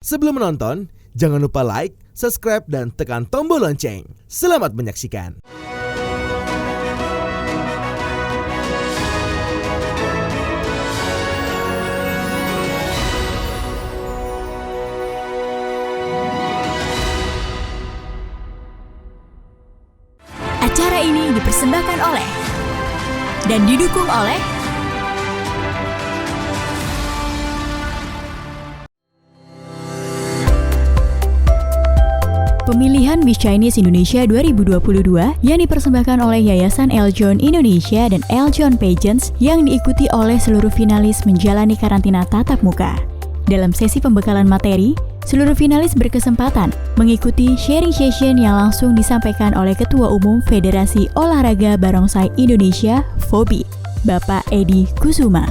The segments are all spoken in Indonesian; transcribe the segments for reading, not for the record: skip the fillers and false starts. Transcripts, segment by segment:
Sebelum menonton, jangan lupa like, subscribe, dan tekan tombol lonceng. Selamat menyaksikan. Acara ini dipersembahkan oleh dan didukung oleh Pemilihan Miss Chinese Indonesia 2022 yang dipersembahkan oleh Yayasan Eljon Indonesia dan Eljon Pageants yang diikuti oleh seluruh finalis menjalani karantina tatap muka. Dalam sesi pembekalan materi, seluruh finalis berkesempatan mengikuti sharing session yang langsung disampaikan oleh Ketua Umum Federasi Olahraga Barongsai Indonesia, FOBI, Bapak Edi Kusuma.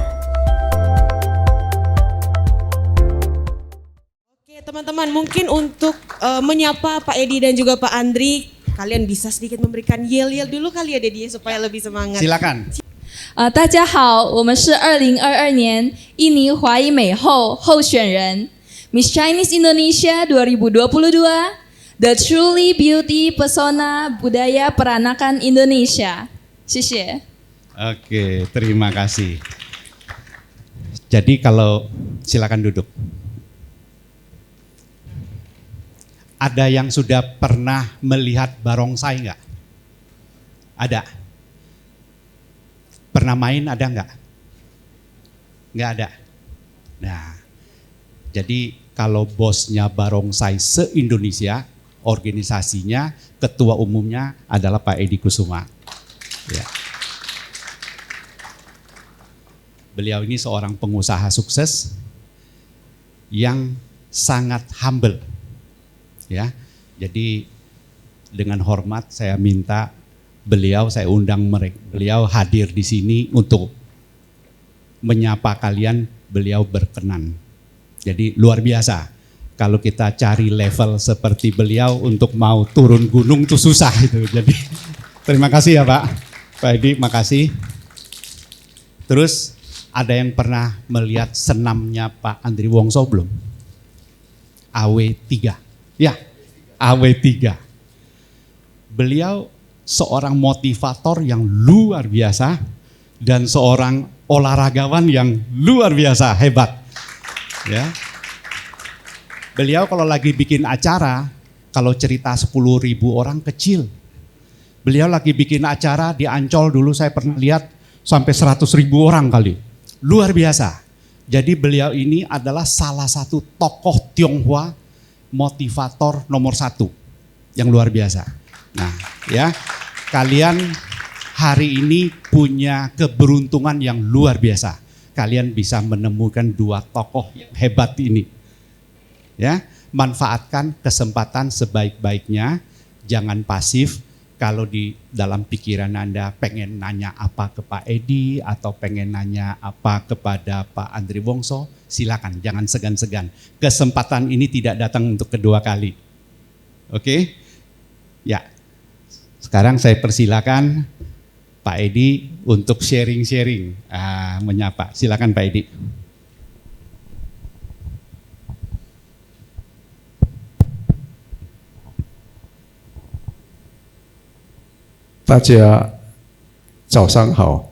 Oke teman-teman, mungkin untuk menyapa Pak Edi dan juga Pak Andri, kalian bisa sedikit memberikan yel-yel dulu kali ya Dedi supaya lebih semangat. Silakan. 大家好，我们是2022年印尼华裔美后候选人 Miss Chinese Indonesia 2022 The Truly Beauty Pesona Budaya Peranakan Indonesia. 谢谢。 Oke, terima kasih. Jadi kalau silakan duduk. Ada yang sudah pernah melihat barongsai nggak? Ada. Pernah main ada nggak? Nggak ada. Nah, jadi kalau bosnya barongsai se-Indonesia, organisasinya, ketua umumnya adalah Pak Edi Kusuma. Ya. Beliau ini seorang pengusaha sukses yang sangat humble. Ya, jadi dengan hormat saya minta saya undang beliau hadir di sini untuk menyapa kalian. Beliau berkenan. Jadi luar biasa. Kalau kita cari level seperti beliau untuk mau turun gunung itu susah itu. Jadi terima kasih ya Pak. Pak Edi, makasih. Terus ada yang pernah melihat senamnya Pak Andri Wongso belum? AW3. Ya, AW3. Beliau seorang motivator yang luar biasa dan seorang olahragawan yang luar biasa hebat. Ya. Beliau kalau lagi bikin acara, kalau cerita 10.000 orang kecil. Beliau lagi bikin acara di Ancol dulu saya pernah lihat sampai 100.000 orang kali. Luar biasa. Jadi beliau ini adalah salah satu tokoh Tionghoa motivator nomor 1 yang luar biasa. Nah, ya, kalian hari ini punya keberuntungan yang luar biasa. Kalian bisa menemukan dua tokoh yang hebat ini. Ya, manfaatkan kesempatan sebaik-baiknya, jangan pasif. Kalau di dalam pikiran Anda pengen nanya apa ke Pak Edi atau pengen nanya apa kepada Pak Andri Wongso, silakan, jangan segan-segan. Kesempatan ini tidak datang untuk kedua kali. Oke? Ya. Sekarang saya persilakan Pak Edi untuk sharing-sharing, menyapa. Silakan Pak Edi. 大家早上好.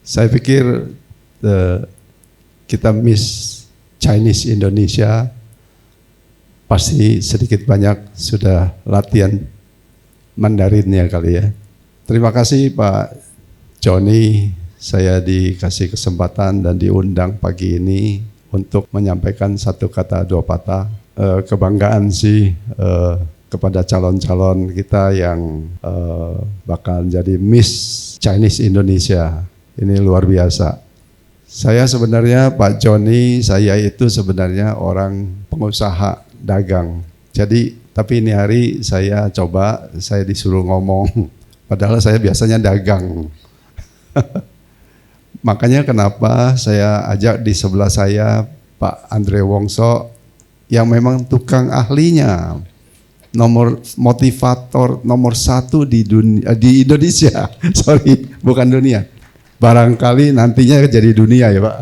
Saya pikir kita Miss Chinese Indonesia pasti sedikit banyak sudah latihan Mandarinnya kali ya. Terima kasih Pak Joni, saya dikasih kesempatan dan diundang pagi ini untuk menyampaikan satu kata dua patah. Kebanggaan sih kepada calon-calon kita yang bakal jadi Miss Chinese Indonesia. Ini luar biasa. Saya sebenarnya Pak Joni, saya itu sebenarnya orang pengusaha dagang. Jadi tapi ini hari saya disuruh ngomong. Padahal saya biasanya dagang. Makanya kenapa saya ajak di sebelah saya Pak Andri Wongso yang memang tukang ahlinya. Motivator nomor 1 di Indonesia. Sorry, bukan dunia. Barangkali nantinya jadi dunia ya Pak.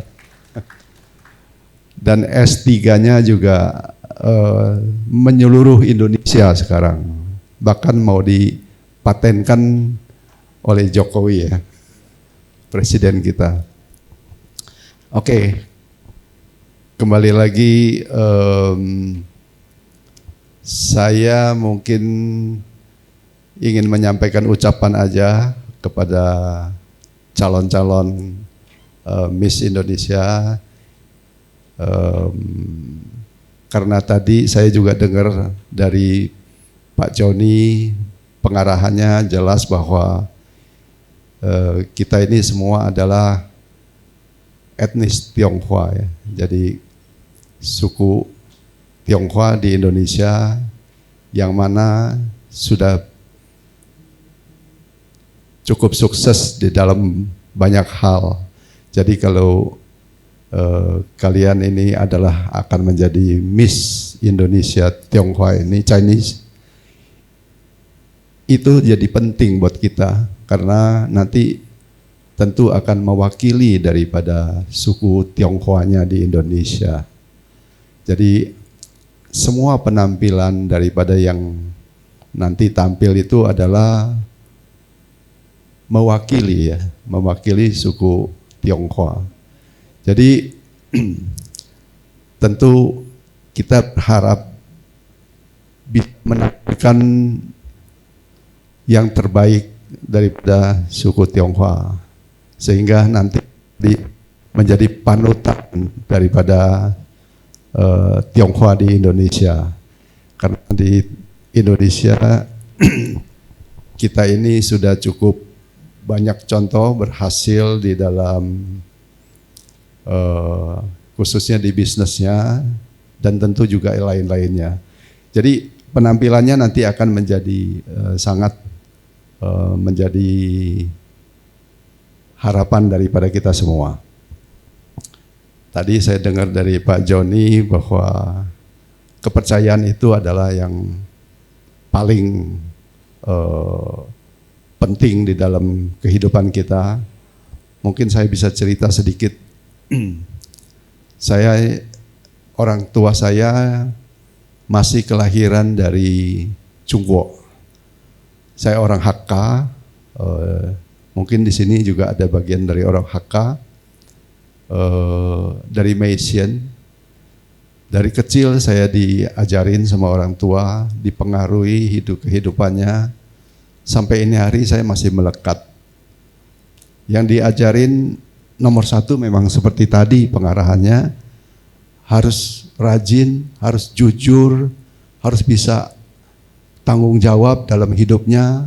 dan S3-nya juga menyeluruh Indonesia sekarang. Bahkan mau dipatenkan oleh Jokowi ya, presiden kita. Oke, kembali lagi, saya mungkin ingin menyampaikan ucapan aja kepada calon-calon Miss Indonesia, karena tadi saya juga dengar dari Pak Joni pengarahannya jelas bahwa kita ini semua adalah etnis Tionghoa ya. Jadi suku Tionghoa di Indonesia yang mana sudah cukup sukses di dalam banyak hal. Jadi kalau kalian ini adalah akan menjadi Miss Indonesia Tionghoa ini, Chinese, itu jadi penting buat kita karena nanti tentu akan mewakili daripada suku Tionghoanya di Indonesia. Jadi semua penampilan daripada yang nanti tampil itu adalah mewakili suku Tionghoa. Jadi tentu kita berharap bisa menampilkan yang terbaik daripada suku Tionghoa sehingga nanti menjadi panutan daripada Tionghoa di Indonesia. Karena di Indonesia kita ini sudah cukup banyak contoh berhasil di dalam khususnya di bisnisnya dan tentu juga lain-lainnya. Jadi penampilannya nanti akan menjadi sangat menjadi harapan daripada kita semua. Tadi saya dengar dari Pak Joni bahwa kepercayaan itu adalah yang paling penting di dalam kehidupan kita. Mungkin saya bisa cerita sedikit. Orang tua saya masih kelahiran dari Chungguo. Saya orang Hakka. Mungkin di sini juga ada bagian dari orang Hakka. Dari Malaysian. Dari kecil saya diajarin sama orang tua, dipengaruhi kehidupannya. Sampai ini hari saya masih melekat. Yang diajarin nomor satu memang seperti tadi pengarahannya, harus rajin, harus jujur, harus bisa tanggung jawab dalam hidupnya.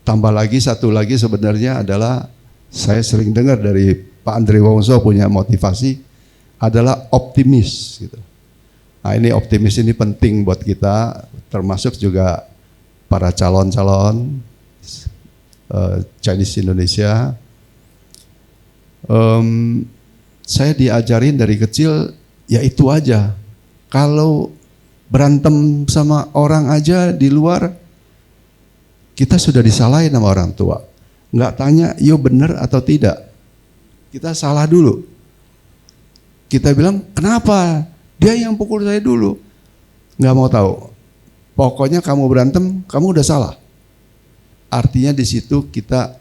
Tambah lagi satu lagi sebenarnya adalah saya sering dengar dari Pak Andre Wongso punya motivasi adalah optimis gitu. Nah ini optimis ini penting buat kita, termasuk juga para calon-calon Chinese Indonesia. Saya diajarin dari kecil ya itu aja. Kalau berantem sama orang aja di luar, kita sudah disalahin sama orang tua. Nggak tanya, yo bener atau tidak. Kita salah dulu. Kita bilang, kenapa? Dia yang pukul saya dulu. Nggak mau tahu. Pokoknya kamu berantem, kamu udah salah. Artinya di situ kita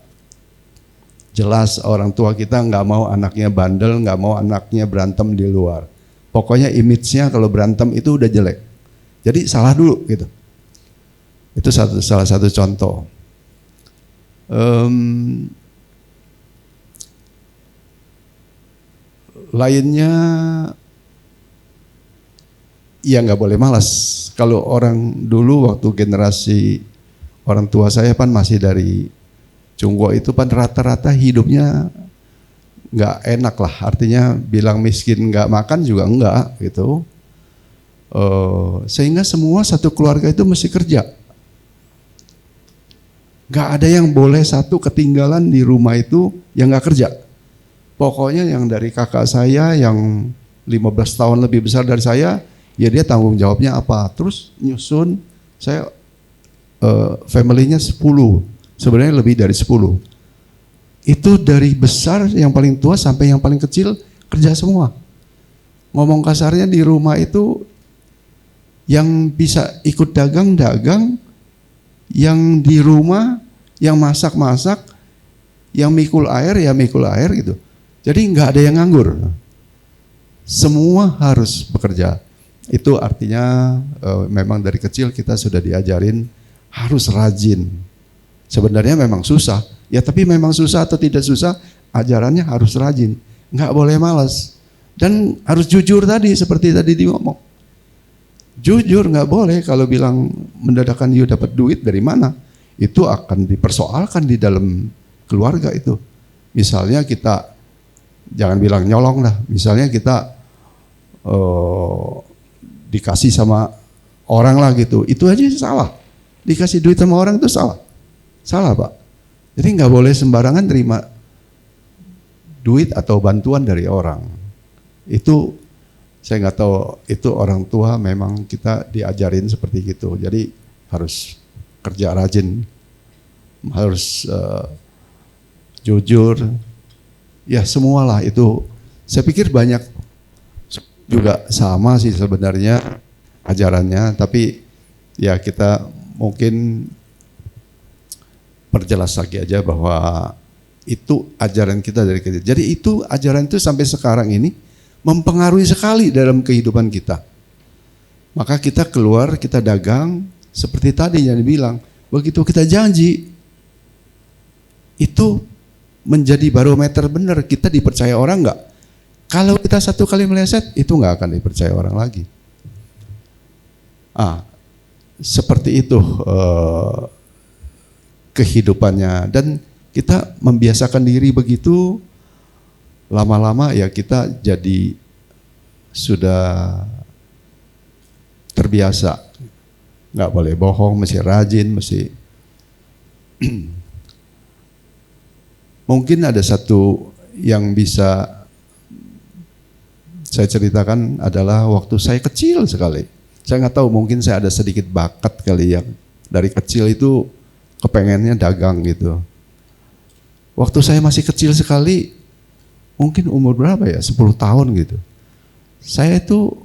jelas orang tua kita nggak mau anaknya bandel, nggak mau anaknya berantem di luar. Pokoknya image-nya kalau berantem itu udah jelek. Jadi salah dulu gitu. Itu salah satu contoh. Lainnya ya nggak boleh malas. Kalau orang dulu waktu generasi orang tua saya kan masih dari Chungguo itu kan rata-rata hidupnya nggak enak lah. Artinya bilang miskin nggak makan juga enggak gitu. Sehingga semua satu keluarga itu mesti kerja. Nggak ada yang boleh satu ketinggalan di rumah itu yang nggak kerja. Pokoknya yang dari kakak saya yang 15 tahun lebih besar dari saya, ya dia tanggung jawabnya apa. Terus nyusun, saya family-nya 10, sebenarnya lebih dari 10. Itu dari besar yang paling tua sampai yang paling kecil kerja semua. ngomong kasarnya di rumah itu yang bisa ikut dagang, yang di rumah, yang masak, yang mikul air gitu. Jadi nggak ada yang nganggur. Semua harus bekerja. Itu artinya memang dari kecil kita sudah diajarin harus rajin. Sebenarnya memang susah, ya tapi memang susah atau tidak susah, ajarannya harus rajin. Nggak boleh malas. Dan harus jujur tadi, seperti tadi ngomong. Jujur, nggak boleh kalau bilang mendadakan you dapat duit dari mana. Itu akan dipersoalkan di dalam keluarga itu. Misalnya kita, jangan bilang nyolong lah, misalnya kita dikasih sama orang lah gitu, itu aja salah. Dikasih duit sama orang itu salah. Salah Pak. Jadi nggak boleh sembarangan terima duit atau bantuan dari orang. Itu saya nggak tahu, itu orang tua memang kita diajarin seperti gitu. Jadi harus kerja rajin, harus jujur, ya semualah itu. Saya pikir banyak juga sama sih sebenarnya ajarannya, tapi ya kita mungkin perjelas lagi aja bahwa itu ajaran kita dari kecil. Jadi itu ajaran itu sampai sekarang ini mempengaruhi sekali dalam kehidupan kita. Maka kita keluar, kita dagang, seperti tadi yang dibilang, begitu kita janji, itu menjadi barometer benar, kita dipercaya orang enggak. Kalau kita satu kali meleset, itu enggak akan dipercaya orang lagi. Seperti itu kehidupannya. Dan kita membiasakan diri begitu, lama-lama ya kita jadi sudah terbiasa. Nggak boleh bohong, mesti rajin, mesti. Mungkin ada satu yang bisa saya ceritakan adalah waktu saya kecil sekali. Saya nggak tahu, mungkin saya ada sedikit bakat kali yang dari kecil itu kepengennya dagang gitu. Waktu saya masih kecil sekali, mungkin umur berapa ya, 10 tahun gitu. Saya itu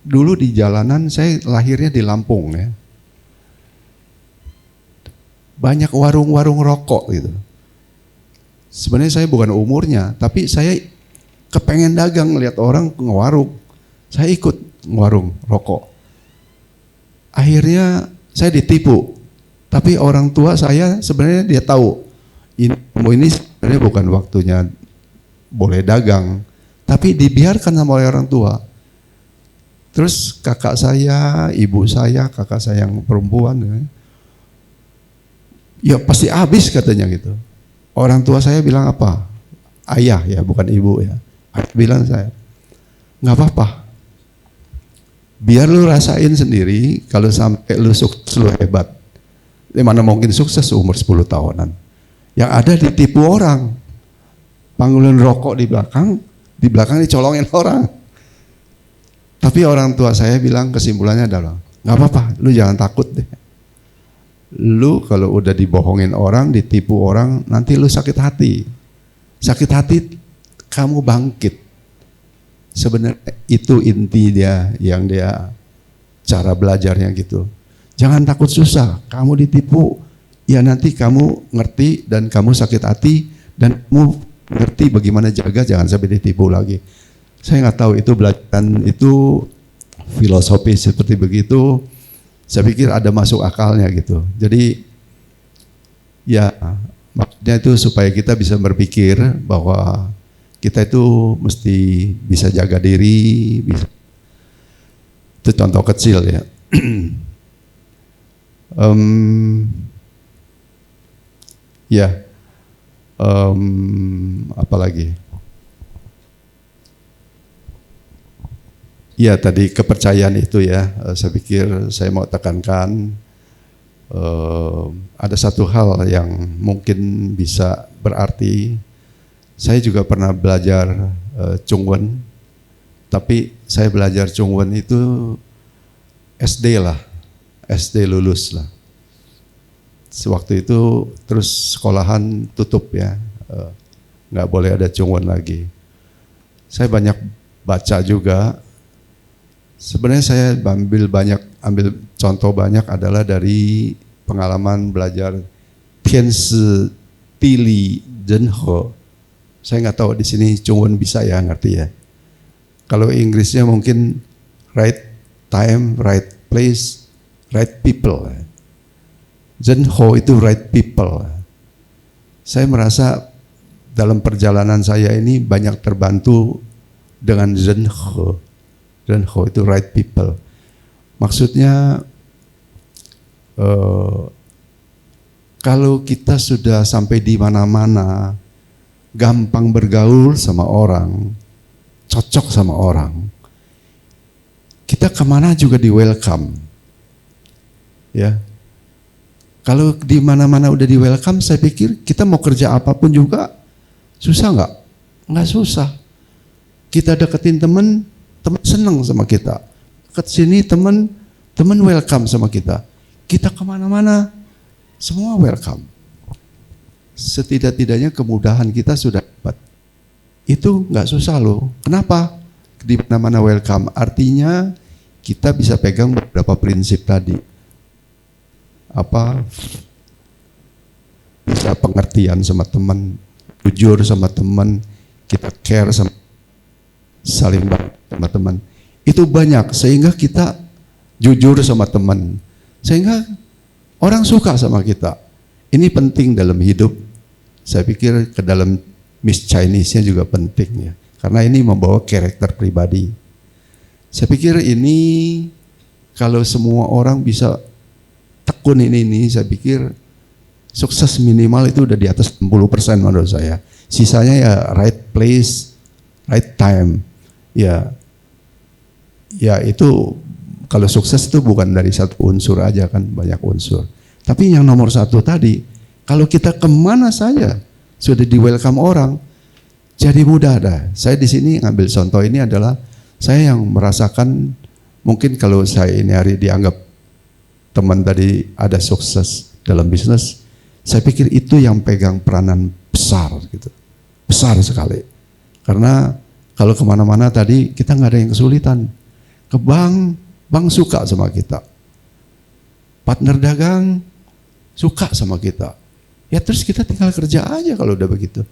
dulu di jalanan, saya lahirnya di Lampung ya. Banyak warung-warung rokok gitu. Sebenarnya saya bukan umurnya, tapi saya kepengen dagang, lihat orang ngewarung. Saya ikut ngewarung rokok. Akhirnya saya ditipu. Tapi orang tua saya sebenarnya dia tahu ini sebenarnya bukan waktunya boleh dagang, tapi dibiarkan sama oleh orang tua. Terus kakak saya, ibu saya, kakak saya yang perempuan, ya pasti habis katanya gitu. Orang tua saya bilang apa? Ayah ya, bukan ibu ya. Ayah bilang saya, nggak apa-apa. Biar lu rasain sendiri, kalau sampai lu sukses, lu hebat. Mana mungkin sukses umur 10 tahunan. Yang ada ditipu orang. Panggilan rokok di belakang dicolongin orang. Tapi orang tua saya bilang kesimpulannya adalah, nggak apa-apa, lu jangan takut deh. Lu kalau udah dibohongin orang, ditipu orang, nanti lu sakit hati. Sakit hati, kamu bangkit. Sebenarnya itu inti dia, yang dia cara belajarnya gitu. Jangan takut susah, kamu ditipu, ya nanti kamu ngerti dan kamu sakit hati dan kamu ngerti bagaimana jaga jangan sampai ditipu lagi. Saya nggak tahu itu belajaran itu filosofi seperti begitu. Saya pikir ada masuk akalnya gitu. Jadi ya maksudnya itu supaya kita bisa berpikir bahwa kita itu mesti bisa jaga diri. Bisa. Itu contoh kecil ya. Apalagi? Ya tadi kepercayaan itu ya, saya pikir saya mau tekankan ada satu hal yang mungkin bisa berarti. Saya juga pernah belajar Chungwen, tapi saya belajar Chungwen itu SD lah, SD lulus lah. Sewaktu itu terus sekolahan tutup ya, nggak boleh ada Chungwen lagi. Saya banyak baca juga. Sebenarnya saya ambil contoh banyak adalah dari pengalaman belajar Tian Shi Di Li Zhen He. Saya nggak tahu di sini Chungwen bisa ya ngerti ya. Kalau Inggrisnya mungkin right time, right place, right people. Zhen He itu right people. Saya merasa dalam perjalanan saya ini banyak terbantu dengan Zhen He. Zhen He itu right people. Maksudnya kalau kita sudah sampai di mana-mana, gampang bergaul sama orang, cocok sama orang, kita kemana juga di welcome. Ya, kalau di mana-mana udah di welcome, saya pikir kita mau kerja apapun juga susah nggak? Nggak susah. Kita deketin teman seneng sama kita. Deket sini teman welcome sama kita. Kita kemana-mana semua welcome. Setidak-tidaknya kemudahan kita sudah dapat. Itu nggak susah loh. Kenapa? Di mana-mana welcome. Artinya kita bisa pegang beberapa prinsip tadi. Bisa pengertian sama teman, jujur sama teman, kita care sama saling sama teman. Itu banyak sehingga kita jujur sama teman. Sehingga orang suka sama kita. Ini penting dalam hidup. Saya pikir ke dalam Miss Chinese-nya juga penting ya. Karena ini membawa karakter pribadi. Saya pikir ini kalau semua orang bisa tekun ini saya pikir sukses minimal itu udah di atas 60% menurut saya. Sisanya ya right place, right time. Ya itu kalau sukses itu bukan dari satu unsur aja kan, banyak unsur. Tapi yang nomor satu tadi, kalau kita kemana saja sudah di welcome orang, jadi mudah dah. Saya di sini ngambil contoh ini adalah saya yang merasakan, mungkin kalau saya ini hari dianggap teman tadi ada sukses dalam bisnis, saya pikir itu yang pegang peranan besar gitu, besar sekali. Karena kalau kemana-mana tadi kita nggak ada yang kesulitan. Ke bank suka sama kita, partner dagang suka sama kita. Ya terus kita tinggal kerja aja kalau udah begitu.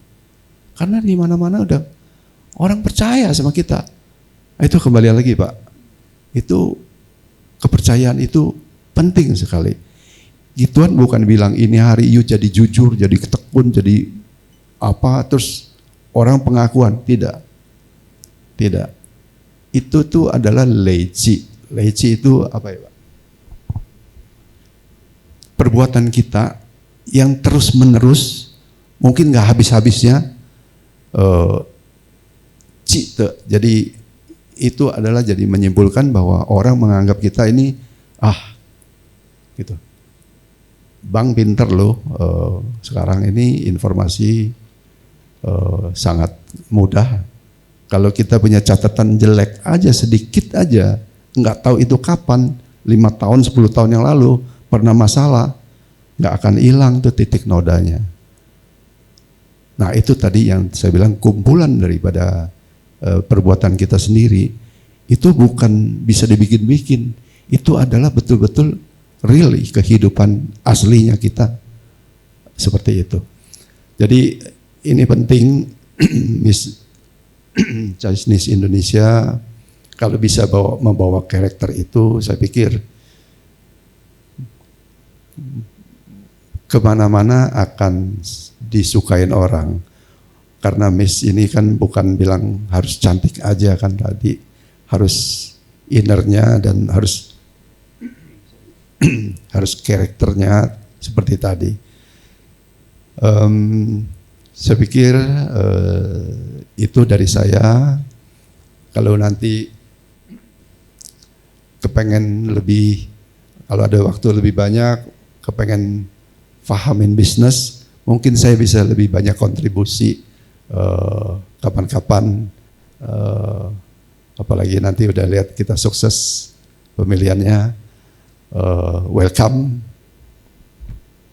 Karena di mana-mana udah orang percaya sama kita. Itu kembali lagi Pak. Itu kepercayaan itu penting sekali. Tuhan bukan bilang ini hari you jadi jujur, jadi ketekun, jadi apa terus orang pengakuan. Tidak. Itu tuh adalah leci. Leci itu apa ya Pak? Perbuatan kita yang terus menerus, mungkin nggak habis-habisnya, jadi itu adalah jadi menyimpulkan bahwa orang menganggap kita ini gitu. Bang pinter loh, sekarang ini informasi sangat mudah. Kalau kita punya catatan jelek aja sedikit aja, nggak tahu itu kapan, 5 tahun, 10 tahun yang lalu pernah masalah, nggak akan hilang tuh titik nodanya. Nah itu tadi yang saya bilang kumpulan daripada perbuatan kita sendiri, itu bukan bisa dibikin-bikin, itu adalah betul-betul real kehidupan aslinya kita, seperti itu. Jadi ini penting Miss Chinese Indonesia kalau bisa membawa karakter itu, saya pikir kemana-mana akan disukain orang. Karena Miss ini kan bukan bilang harus cantik aja kan tadi, harus innernya dan harus karakternya seperti tadi. Saya pikir itu dari saya. Kalau nanti kepengen lebih, kalau ada waktu lebih banyak, kepengen fahamin bisnis, mungkin saya bisa lebih banyak kontribusi kapan-kapan, apalagi nanti udah lihat kita sukses pemilihannya. Welcome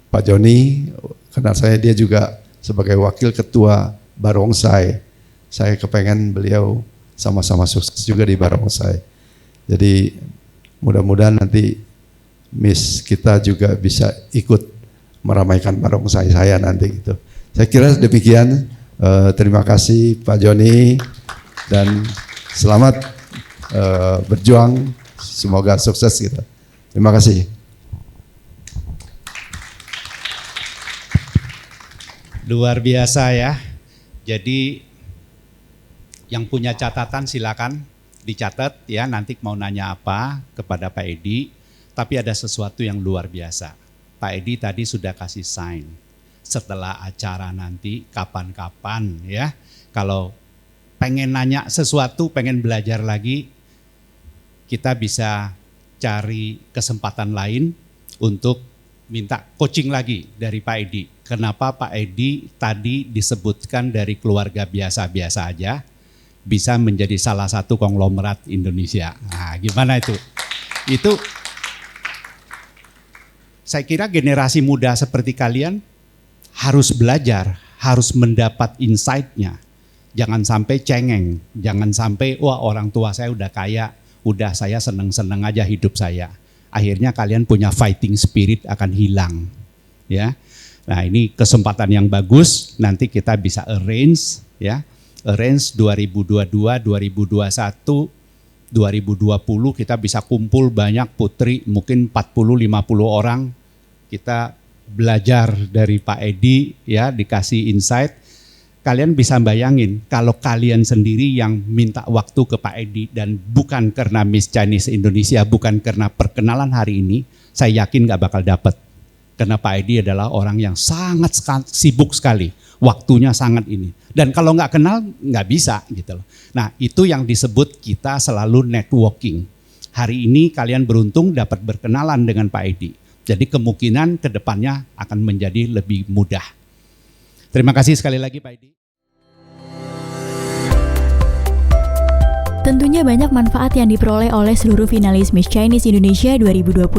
Pak Joni, karena dia juga sebagai wakil ketua Barongsai, saya kepengen beliau sama-sama sukses juga di barongsai. Jadi mudah-mudahan nanti Miss kita juga bisa ikut meramaikan barongsai saya nanti gitu. Saya kira demikian. Terima kasih Pak Joni dan selamat berjuang. Semoga sukses gitu. Terima kasih. Luar biasa ya. Jadi yang punya catatan silakan dicatat ya, nanti mau nanya apa kepada Pak Edi. Tapi ada sesuatu yang luar biasa. Pak Edi tadi sudah kasih sign. Setelah acara nanti kapan-kapan ya. Kalau pengen nanya sesuatu, pengen belajar lagi, kita bisa cari kesempatan lain untuk minta coaching lagi dari Pak Edi. Kenapa Pak Edi tadi disebutkan dari keluarga biasa-biasa aja bisa menjadi salah satu konglomerat Indonesia. Nah, gimana itu? Itu saya kira generasi muda seperti kalian harus belajar, harus mendapat insight-nya. Jangan sampai cengeng, jangan sampai wah orang tua saya udah kaya, udah saya seneng-seneng aja hidup saya. Akhirnya kalian punya fighting spirit akan hilang. Ya. Nah, ini kesempatan yang bagus, nanti kita bisa arrange ya. Arrange 2022, 2021, 2020 kita bisa kumpul banyak putri, mungkin 40-50 orang. Kita belajar dari Pak Edi ya, dikasih insight. Kalian bisa bayangin kalau kalian sendiri yang minta waktu ke Pak Edi dan bukan karena Miss Chinese Indonesia, bukan karena perkenalan hari ini, saya yakin gak bakal dapet. Karena Pak Edi adalah orang yang sangat sibuk sekali, waktunya sangat ini. Dan kalau gak kenal gak bisa gitu loh. Nah itu yang disebut kita selalu networking. Hari ini kalian beruntung dapat berkenalan dengan Pak Edi. Jadi kemungkinan ke depannya akan menjadi lebih mudah. Terima kasih sekali lagi Pak Edi. Tentunya banyak manfaat yang diperoleh oleh seluruh finalis Miss Chinese Indonesia 2022.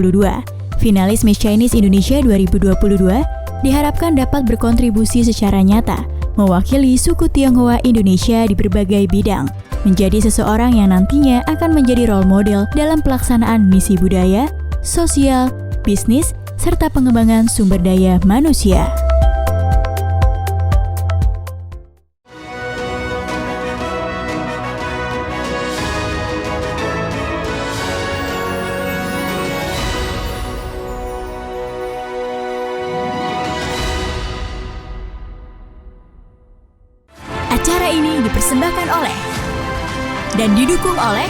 Finalis Miss Chinese Indonesia 2022 diharapkan dapat berkontribusi secara nyata, mewakili suku Tionghoa Indonesia di berbagai bidang, menjadi seseorang yang nantinya akan menjadi role model dalam pelaksanaan misi budaya, sosial, bisnis, serta pengembangan sumber daya manusia. Acara ini dipersembahkan oleh dan didukung oleh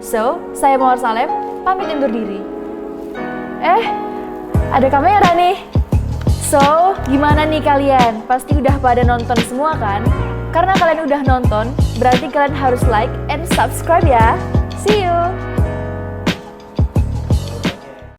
So, saya Mawar Salem, pamit undur diri. Ada kamera nih. So, gimana nih kalian? Pasti udah pada nonton semua kan? Karena kalian udah nonton, berarti kalian harus like and subscribe ya. See you!